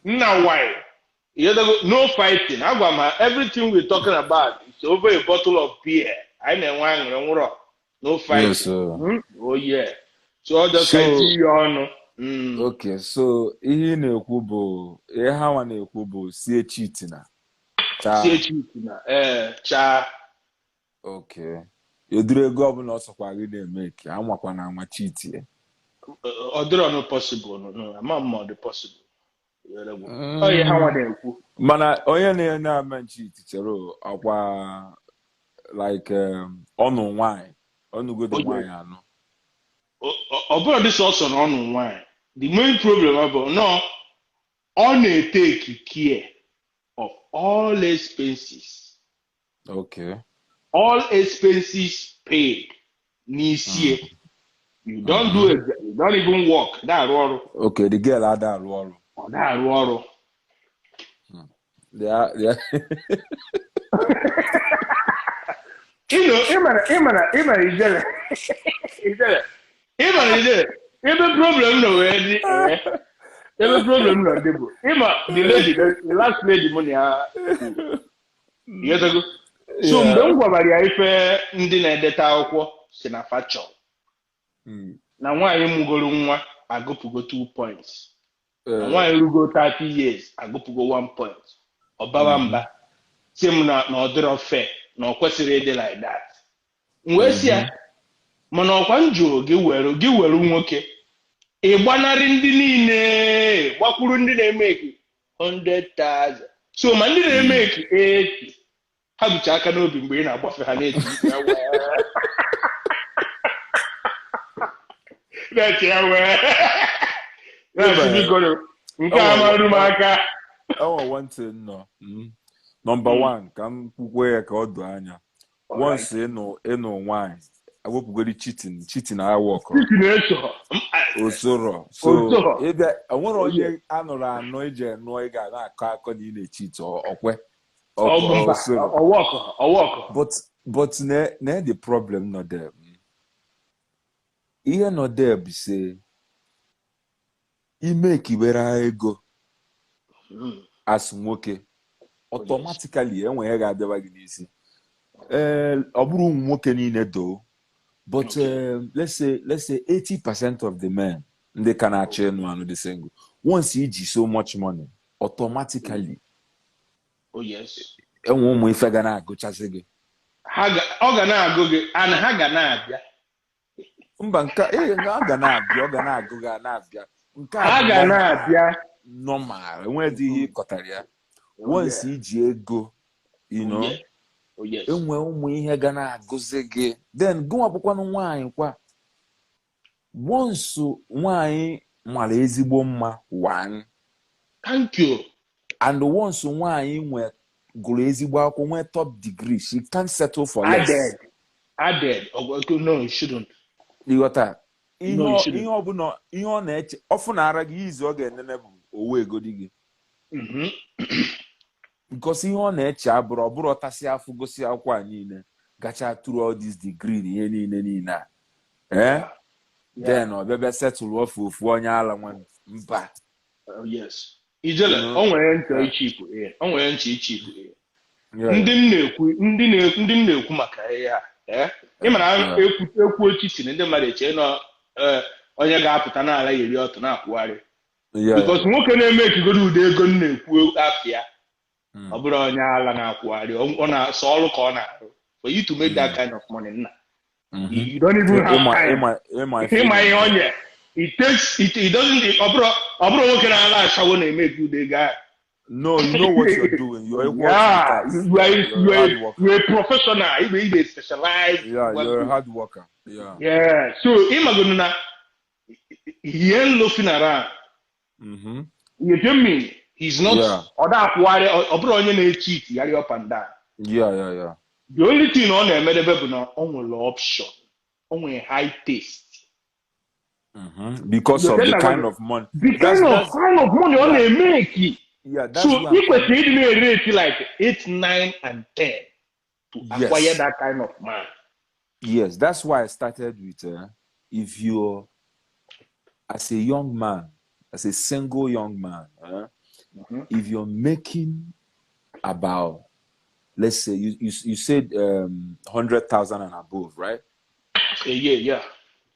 Now why? No fighting. Everything we're talking about is over a bottle of beer. I know no fighting. Yes, sir. Oh yeah. So all just I see you on. Okay, so ihe na-ekwu bụ ihe ha nwa na-ekwu bụ sie cheat na See cheat na cha. Okay. Eduru ego ọbụla ọ sọkwa gị na-eme ka anwakwa na anwa cheat ya. Other no possible no. I'm not possible. Oh yeah, how na-ekwu. Mana onye na-enye ama cheat chere akwa like ọnụ nwanyị ọnụgodo nwanyị anọ. Ọbụla this also no ọnụ nwanyị. The main problem about no on take care of all expenses. Okay. All expenses paid. N'isi. You don't do it. You don't even work. That ọrụ. Okay, the girl had that ọrụ. That ọrụ. Yeah. You know, ijele. Ebe problem no we ebe problem no debo. The last lady money you go. So mgbe m gwabara ya ife ndị na-edeta akwụkwọ si na facho. Na nwaanyị mugoro nwa agụpụgo 2 points. Na nwaanyị rugo 30 years agụpụgo 1 point. Ọbara mba. Si m na ọdịrọ fair na ọ kwesịrị ịdị like that. Mgbe si ya mana ọkwa njụ gị were nwoke ịgbanarị ndị niile gbakwuru ndị na-emeki 100,000. So ma ndị na-emeki 80 ha bụcha aka n'obi mgbe ị na-agbafe ha na-eti nke amarụ m aka. One thing no. Number one, ka m kwukwe ya ka ọ doo anya. Once ịnụ nwanyị awepụgodi cheating na work. Osoro. So ebe onwere onye anụrụ anọ ije nụọ ị ga na-akọ akọ na ị na-cheat okwe. But na the problem not there. Ihe not there be say ime kiwere ego as nwoke automatically enwe ga-abịa gị n'isi. Ọ bụrụ nwoke niile do, but let's say 80% of the men they can actually know the single. Once you so much money, automatically. Oh yes. Enwe ụmụ ife ga na-agụchasị gị. Ọ ga na-agụ gị and ha ga na-abịa. Mba nke ọ ga na-abịa, ọ ga na-agụ ga na-abịa. Nke ha ga na-abịa normal, enwedị ihe ịkọtara ya. Once iji ego, you know, enwe ụmụ ihe ga na-agụzi gị. Then gụnwa bụkwanụ nwaanyị kwa. Once nwaanyị mara ezigbo mma, one. Thank you. And once nwaanyị nwe gụrụ ezigbo akwụkwọ nwe top degree, she can't settle for less. Added. No, you shouldn't. You got that? Ihe ọbụla ihe ọ na-eche ọfụ na-ara gị izu ọ ga-enene bụ owe ego dị gị. Because ihe ọ na-eche abụrụ ọbụrụ ọtasị afụ gosi akwụkwọ a niile gacha through all this degree na ihe niile a. Then ọ bịa settle ofu onye ala nwa mba. Yes. Ijele o nwere ntị ichipu o nwere ntị ichipu ndị na-ekwu maka ihe a ị mara ekwu echichi ndị mmadụ eche na onye ga-apụta n'ala iri ọtụ na-akwụgharị because nwoke na-eme ekigoro ụdị ego na-ekwu afịa ọ bụrụ onye ala na-akwụgharị ọ na-asọ ọrụ ka ọ na-arụ for you to make that kind of money nna you don't even have time ịma ihe onye it doesn't ọ bụrụ nwoke na-ala achawo na-eme ụdị ego ahụ. No, you know what you're doing. You're you are a professional. You specialize. Yeah, you're a hard worker. Yeah. So, imagine na he ain't looking around. You get me? He's not. Other aquari or onye na-cheat, yari up and down. Yeah. The only thing on the medebe na only option, only high taste. Because of the kind of money. The kind of money on they make. Yeah, that's so if we need rate like 8, 9, and 10 to acquire that kind of man. Yes, that's why I started with if you're as a young man, as a single young man, if you're making about, let's say you said 100,000 and above, right? A year,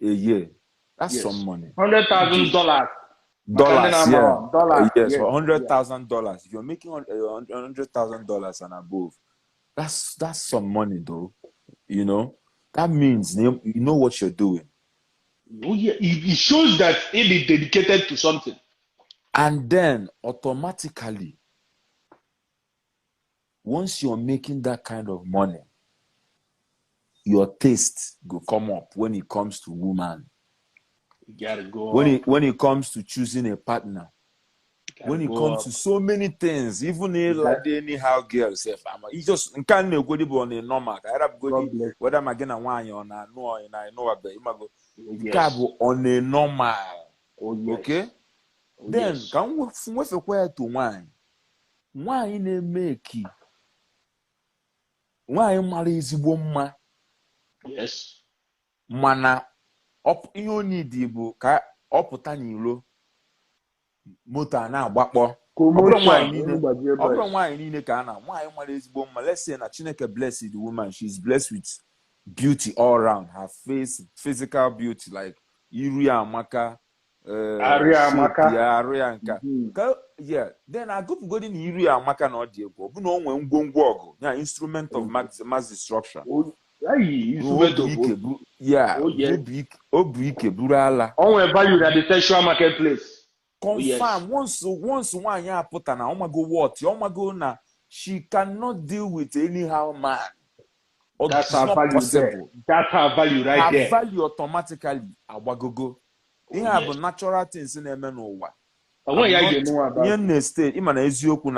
A year. That's some money. $100,000. Dollars, yeah. Yes, yeah. $100,000. If you're making $100,000 and above, that's some money, though. You know, that means you know what you're doing. Oh yeah, it shows that it is dedicated to something. And then automatically, once you're making that kind of money, your taste will come up when it comes to woman. You gotta go when it comes to choosing a partner. When it comes to so many things, even like the anyhow girls, you just can't go on a normal. Whether I'm again a wine or not, no, I know what you go on a normal. Okay? Then can we where to wine? Wine in make wine marries woman. Yes. Mana up you need the ka ọpụta n'ilo moto na agbakpọ ọ bụrụ nwaanyị niile ka na nwaanyị nwere ezigbo mma. Let's say na Chineke bless the woman, she's blessed with beauty all around, her face, physical beauty, like iru ya amaka, shape ya arụ ya nka. Yeah, then I go to go in iru ya amaka na ọ dị egwu. Ọ bụ na o nwee ngwongwo ọgụ, ya instrument of mass destruction. Obuike buru ala. Only valued at the sexual marketplace. Confirm. Once one year put an omago what? Omago na she cannot deal with anyhow man. Or that's her value possible. There. That's her value right there. Her value automatically awagogo. He have natural things in the menu. State. Imana eziokwu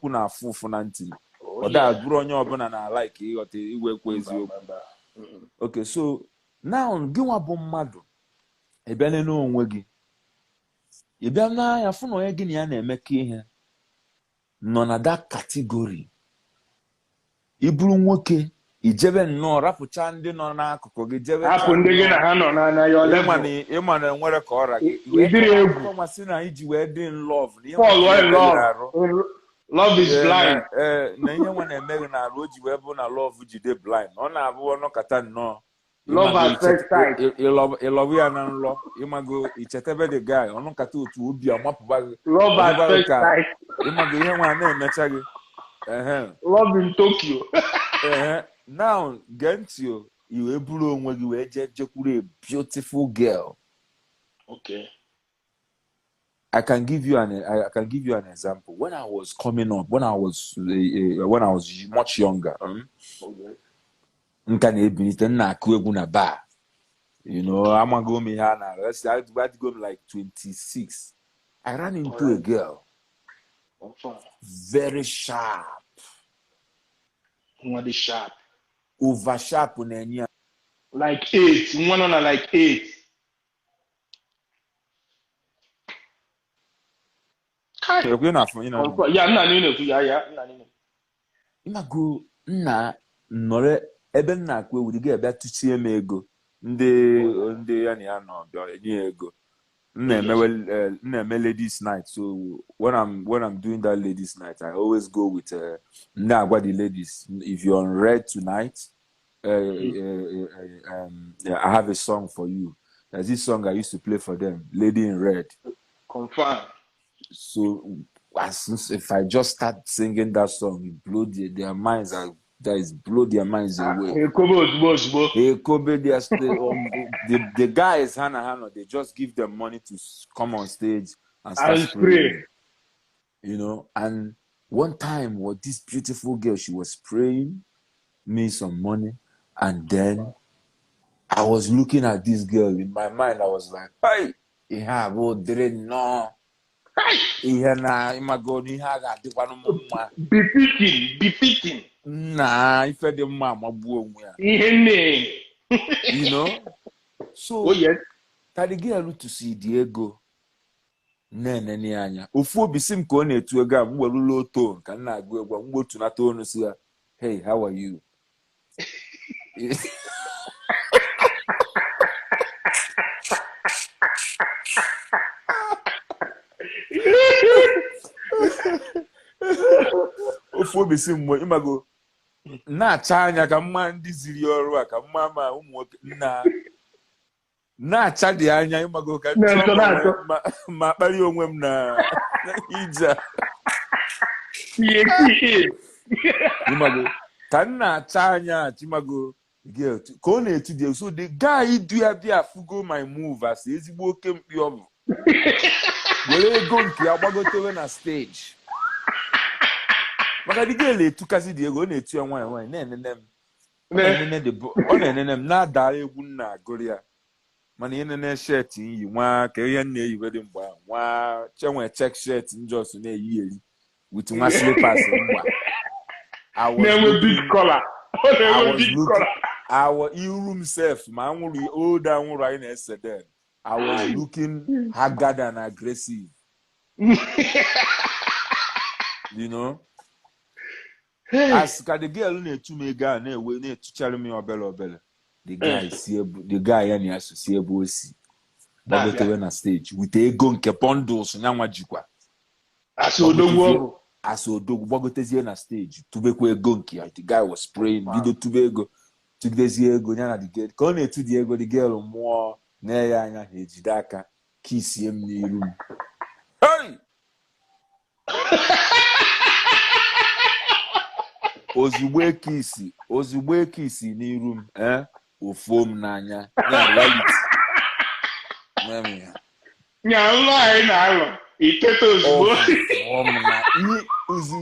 na afufu na ntị. Oda buru onye ọbụla na like ịghọta iwekwa eziokwu. Okay, so now gịnwa bụ mmadụ ebe n'onwe gị. Ị bịa n'anya fụ na onye gị na ya na-emekọ ihe nọ na that category. Ị bụrụ nwoke ijebe nnọọ rapụcha ndị nọ n'akụkụ gị jebe hapụ ndị gị na ha nọ na your level. Ịma na nwere ka ọra gị. Ịdịrị egwu. Masị na iji wee dị in love. Love is blind. Na ihe nwa na-emeghị na arụ o ji wee bụ na love jide blind. Ọ na-abụ ọnọkata nnọọ. Love at first sight. Love ya na nlọ. Ịmago ichetebe the guy ọnọkata otu obi amapụba gị. Love at first sight. Ịmago ihe nwa na-emecha gị. Love in Tokyo. Now gee ntị o, iwe buru onwe gị wee jekwuru a beautiful girl. Okay. I can give you an example. When I was coming up, when I was much younger, nka na-ebinite nna akụ egwu na bar. You know, I'm gonna go me here now. I had to go like 26. I ran into a girl. Very sharp. What is sharp? Over sharp on any. Like 8. One on like 8. You know. Yeah, I'm not in yeah. Imago nna nore ebe nna akwe we get bịa tuchie m ego ndị ya na ya nọ bịa enye ego nna eme ladies night. So when I'm doing that ladies night, I always go with nna agwa the ladies, if you're on red tonight, I have a song for you. There's this song I used to play for them, Lady in Red. Confirm. So if I just start singing that song, it blow their minds out. Blow their minds away. The guys, Hannah, they just give them money to come on stage and start spraying. You know, and one time, this beautiful girl, she was spraying me some money, and then I was looking at this girl. In my mind, I was like, hey, no. Be picking. Nah, if I the mama you know. So yes. Tadi girl to see Diego. Nene ni anya. Ofu bisim ko na etu ego am welu low tone ka na agụ egwu m otu na tone si ya. Hey, how are you? ofu obi si mwe imago na-acha anya ka mma ndị ziri ọrụ a ka mma ma ụmụ nwoke na-acha dị anya imago ka ma kpali onwe m na ije imago ka na-acha anya chimago girl ka ọ na-etu dị so the guy do ya bịa fugo my move as ezigbo oke mkpi ọ bụ were ego nke ya gbagotewe na stage maka the girl etukasị dị ego ọ na-etu ya nwanyị na-enene m na-adara egwu nna agụrụ ya mana ihe nene shirt yi nwa ka ihe na-eyiwe dị mgbe nwa chenwe check shirt njọs na-eyi eri with nwa slippers mgba our room self ma anwụrụ old anwụrụ anyị na-ese then I was looking haggard and aggressive. You know? As the girl na-etu me ga na-etuchara me obele the guy ya na asụsi ebe osi gbagotewe na stage with ego nke bundles nyanwa jikwa asodogwu gbagotezie na stage tubekwa ego nke ya the guy was spraying bido tube ego tugidezie ego ya na the girl ka ọ na-etu the ego the girl mmụọ na-enye anya ha ejide aka kisie m n'iru m hey! ozugbo ekisi n'iru m ofuo m n'anya na reality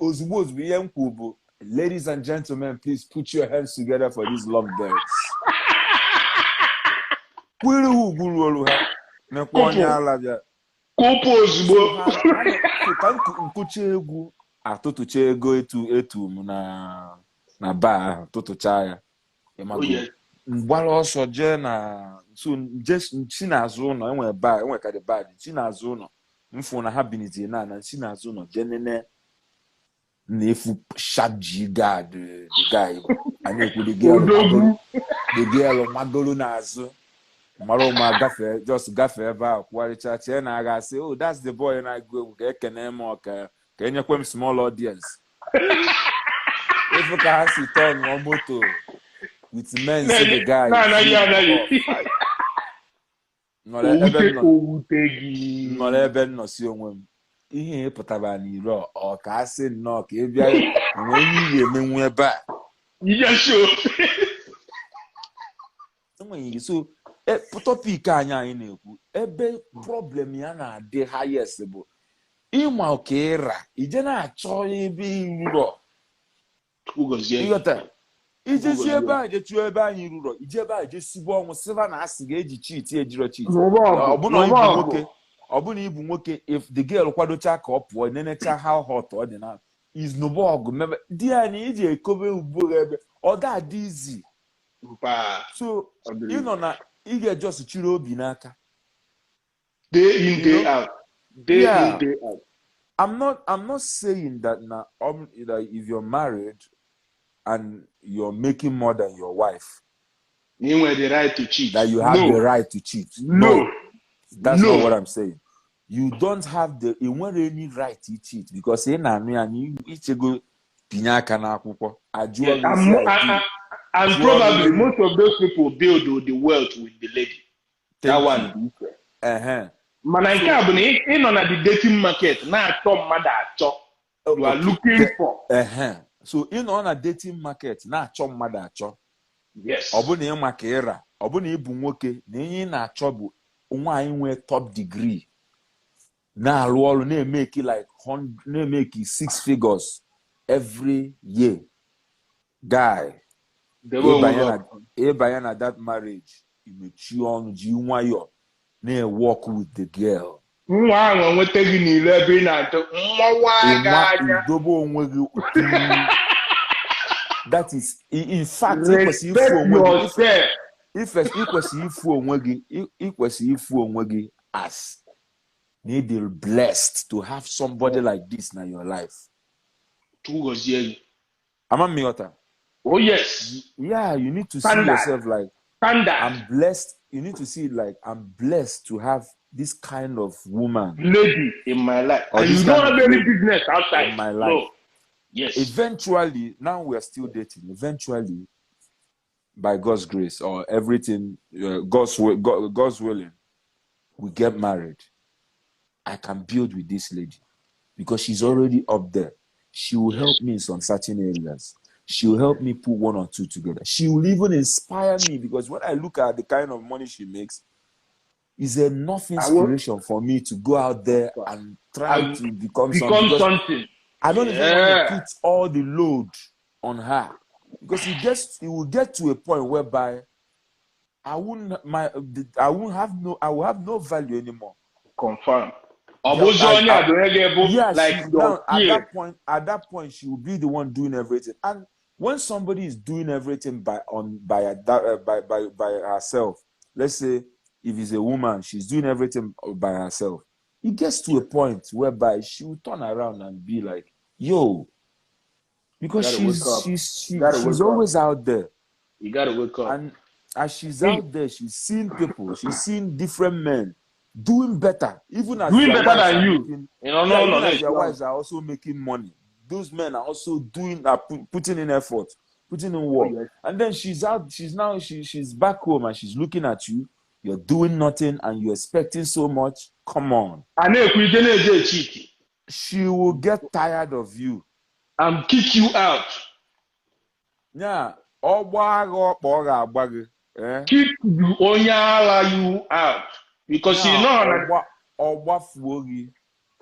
ozugbo ihe m kwuru bụ ladies and gentlemen, please put your hands together for these lovebirds. Kwiri uguru olu ha mekwa onye ala bịa kụpụ ozugbo ka nkuchi egwu atụtụcha ego etu m na bar tụtụcha ya mgbara ọsọ jee na si n'azụ ụlọ enwe ka dị bad si n'azụ ụlọ mfụ na ha binitie na si n'azụ ụlọ jee nene na-efu sharp G guard the guy anyị ekwu the girl magoro n'azụ mara ụma gafee ebe a kwụgharịcha chee na agha asị oh that's the boy na-agụ egwu ka ekene m ọka ka enyekwe m small audience ifu ka ha si turn moto with men say the guy nọrọ ebe nnọsi onwe m ihe pụtara n'iro ọ ka asị nnọọ ka ị bịa enwe ihe emenwu ebe a enweghị so topic anyị na-ekwu ebe problem ya na-adị highest bụ ịma oke ịra ije na-achọ ebe iruro ijesi ebe a jechuo ebe anyị ruro ije ebe a jesibu ọnwụ siva na asị ga-eji cheat ejiro cheat ọbụna ibu nwoke if the girl kwadocha ka ọ pụọ nenecha how hot ọ dị na is nobog mebe di ya na iji ekobe ugbo ebe ọ ga-adị izi so ịnọ na ị ga-ejosi chiri obi n'aka day in day out I'm not saying that now that if you're married and you're making more than your wife you have the right to cheat that you have the right to cheat. No. That's not what I'm saying. You don't have any right to cheat because and probably most of those people build the wealth with the lady. That one. Mana nke a bụ na ị nọ na the dating market na-achọ mmadụ achọ. You are looking for. So ị nọ na dating market na-achọ mmadụ achọ. Yes. Ọ bụ na ị maka ịra, ọ bụ na ị bụ nwoke na ihe na-achọ bụ nwaanyị nwee top degree na-arụ ọrụ na-emeki 6 figures every year. Guy, ịbanye na that marriage imechi ọnụ ji nwayọ na-work with the girl. Nwa ahụ nweta gị n'ile ebe ị na-achọ Waga anya. Idobe onwe gị. That is, in fact, ikwesị ifu onwe gị as need blessed to have somebody like this in your life. Am I right? Oh yes. Yeah, you need to see yourself like I'm blessed. You need to see it like I'm blessed to have this kind of woman, lady in my life. And you don't have any business outside in my life. Yes. Eventually, now we are still dating. Eventually, by God's grace or everything, God's willing, we get married. I can build with this lady because she's already up there. She will help me in some certain areas. She will help me put one or two together. She will even inspire me because when I look at the kind of money she makes, it's enough inspiration for me to go out there and try to become something. Something. I don't even want to put all the load on her because it will get to a point whereby I will have no value anymore. Confirm. Yeah, at that point, she will be the one doing everything. And when somebody is doing everything by herself, let's say if it's a woman, she's doing everything by herself. It gets to a point whereby she will turn around and be like, "Yo," because she's always out there. You gotta wake up. And as she's out there, she's seeing people, she's seeing different men doing better, even as doing better than you. Even as their wives are also making money. Those men are also putting in effort, putting in work. Oh, yes. And then she's back home and she's looking at you. You're doing nothing and you're expecting so much. Come on. She will get tired of you and kick you out. Yeah. Kick you out because you know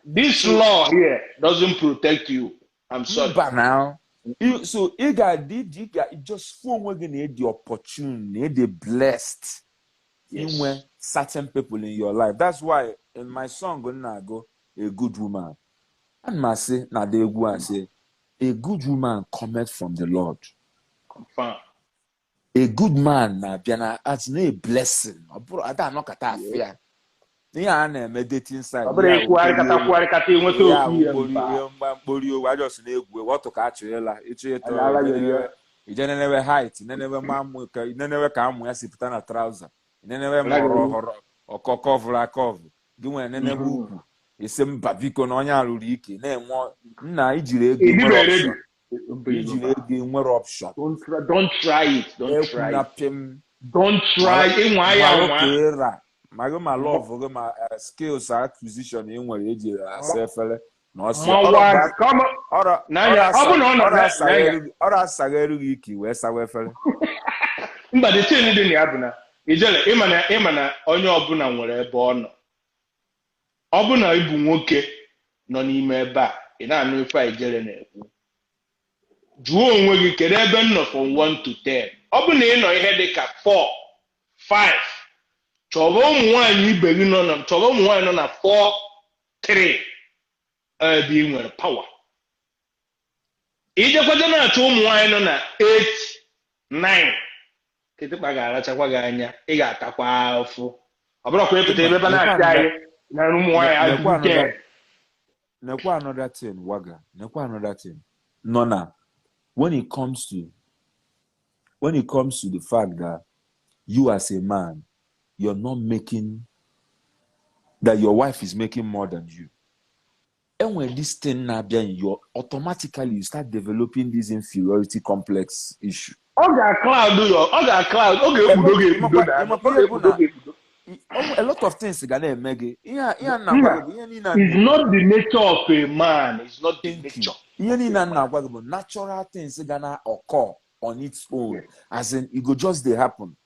this law here doesn't protect you. I'm sorry. But now, so you just the opportunity, the blessed. Yes. When certain people in your life. That's why in my song gonna go a good woman. And must say now they go and say a good woman cometh from the Lord. Confirm. A good man na biana as a blessing. I don't know kata fear. Yeah, na meditating side. I just what to catch you never height, never mam, never come when I put on a trouser. Never more or cover. Doing an enemy. It's some babico no yaluriki. Name what na ijire option. Don't try it. Don't try it. My love, my skills acquisition in where you are. No, come on. But the thing is, Abuna, Imana, onye ọbụla nwere ebe ọ nọ. Ọ bụ na ịbụ nwoke nọ n'ime ebe a, ị na-anụ ife ijele na-ekwu. Jụọ onwe gị kedu ebe m nọ from 1 to 10. Ọ bụ na ị nọ ihe dị ka 4, 5. Chọba ụmụ nwaanyị ibe gị nọ na 4, 3. Ebe ị nwere power. Ijekwado na-achọ ụmụ nwaanyị nọ na 8, 9. Ketekpa ga-arachakwa gị anya, ị ga-atakwa afụ. Ọ bụrụ kwa epụta ebe na-achị anyị na ụmụ nwaanyị azụke. Nekwa another thing, Waga. Nekwa another thing. Nona, when it comes to the fact that you as a man, you're not making, that your wife is making more than you. And when this thing you automatically you start developing this inferiority complex issue. A lot of things gonna make it. It's not the nature of a man. It's not the nature. Natural things gonna occur on its own. As in, it go just they happen.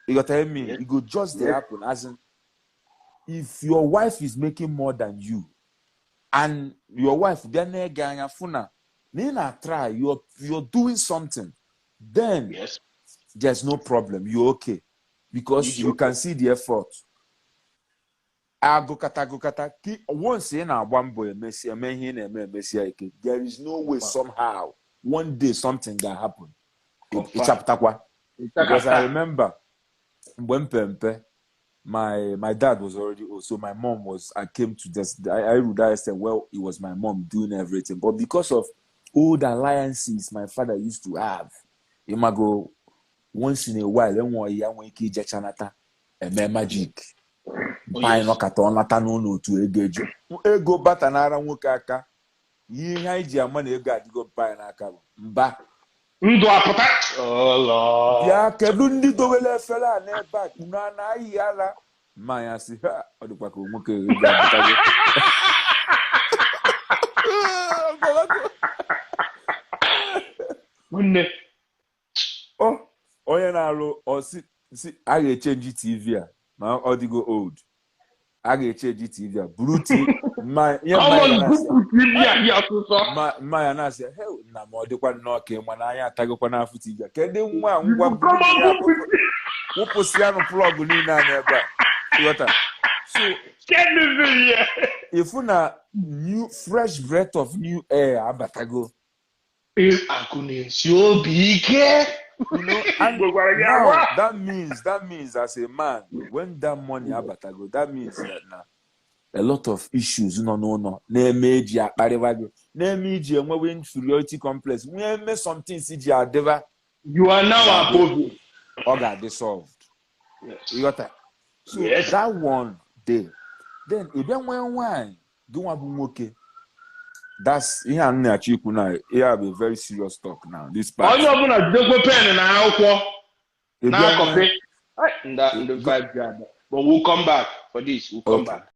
You got to tell me, it go just they happen. As in, if your wife is making more than you, and your wife then try, you're doing something, then there's no problem. You're okay. Because you can see the effort. Once in a one boy, there is no way somehow one day something can happen. Because I remember when Pempe, my dad was already old, so my mom was. I came to this. I realized that it was my mom doing everything, but because of old alliances my father used to have, he might go once in a while. Then one year when he chanata, magic. Buy no katon lata no to ego batanara wukaka. ihe anyị ji ama na ego adịgo mpa n'aka bụ mba ndụ apụta bịa kedu ndị dowere efere a n'ebe a unu anaghị ala mmanya si ha ọ dịkwa ka nwoke ego apụtago nne onye na-alụ si a ga-echenji TV a ma ọ dịgo old a ga-echenji TV a buru mmanya na-asị nna m ọ dịkwa nnọọ ka ịma na anyị atagokwa n'afọ TV a kedu nwa ngwa wụpụsị anụ plọgụ niile a n'ebe a ịghọta so ifu na new fresh breath of new air abatago akụ na-esi obi ike. And now that means as a man, when that money abatago, that means that now a lot of issues no na-emeji akpariwago na-emeji enwewe inferiority complex na-eme something CG adeva you are now above it. All got dissolved. You got that? So that one day then even when do want to okay. That's ihe a na-achọ ikwu na you have a very serious talk now this part. Onye ọbụla jidekwe pen na akwụkwọ na copy. But we'll come back for this. We'll come back.